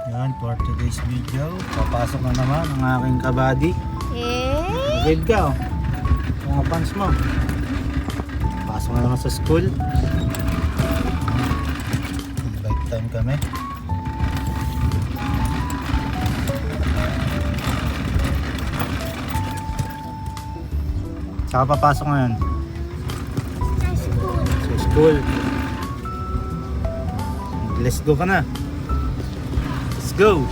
Yan, for today's video, papasok na naman ang aking kabady. Grade ka, oh. Mga pants mo. Pasok na naman sa school. Bike time kami. Saka papasok ngayon? Sa school. Let's go ka na. Let's go.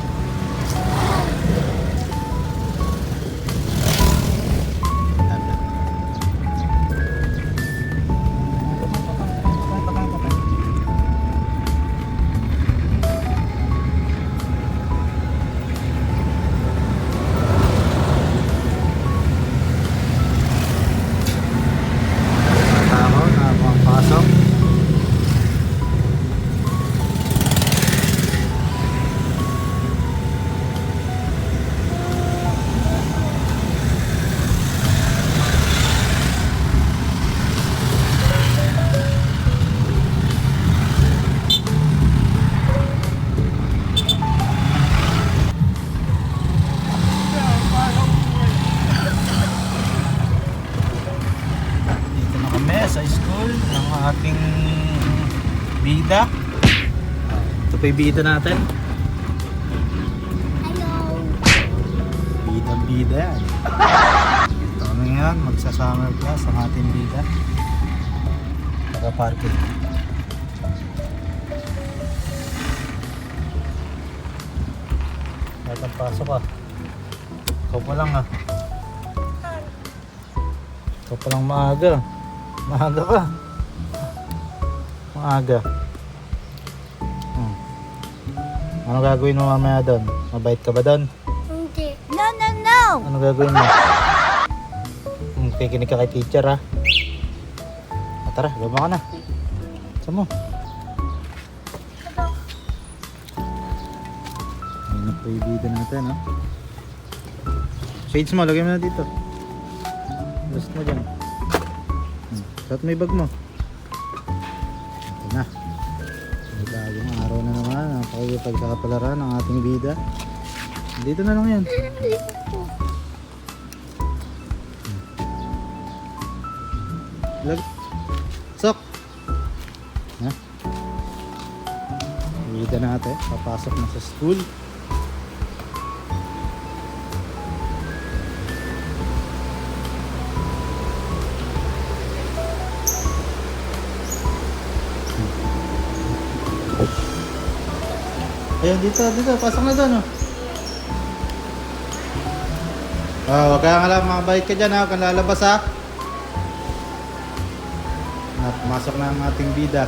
Sa school ng ating bida. Ito pa yung bida natin. Hello. Bida yan. Ito kami ngayon, magsa-summer class ang ating bida. Pagka-parking. Lahat ang pasok ah. Ikaw pa lang ah. Ikaw pa lang maaga. Maaga ka. Maaga. Ano gagawin mo mamaya doon? Mabait ka ba doon? Hindi. No, no, no. Ano gagawin mo? Kikinig ka kay teacher ha. Tara, baba ka na. Saan mo? Ayun na po yung video natin ha. Shades mo, lagay mo na dito. Gusto mo dyan. At may bag mo. Ito na. May bagong araw na naman. Napakipagkakapalaran ng ating bida. Dito na lang yan. Sok! Ha? Bida natin. Papasok na sa school. Ayun, dito, pasok na doon, oh. Huwag kaya nga lang, makabalik ka dyan, ha. Huwag kang lalabas, ha. Pumasok na ang ating bida.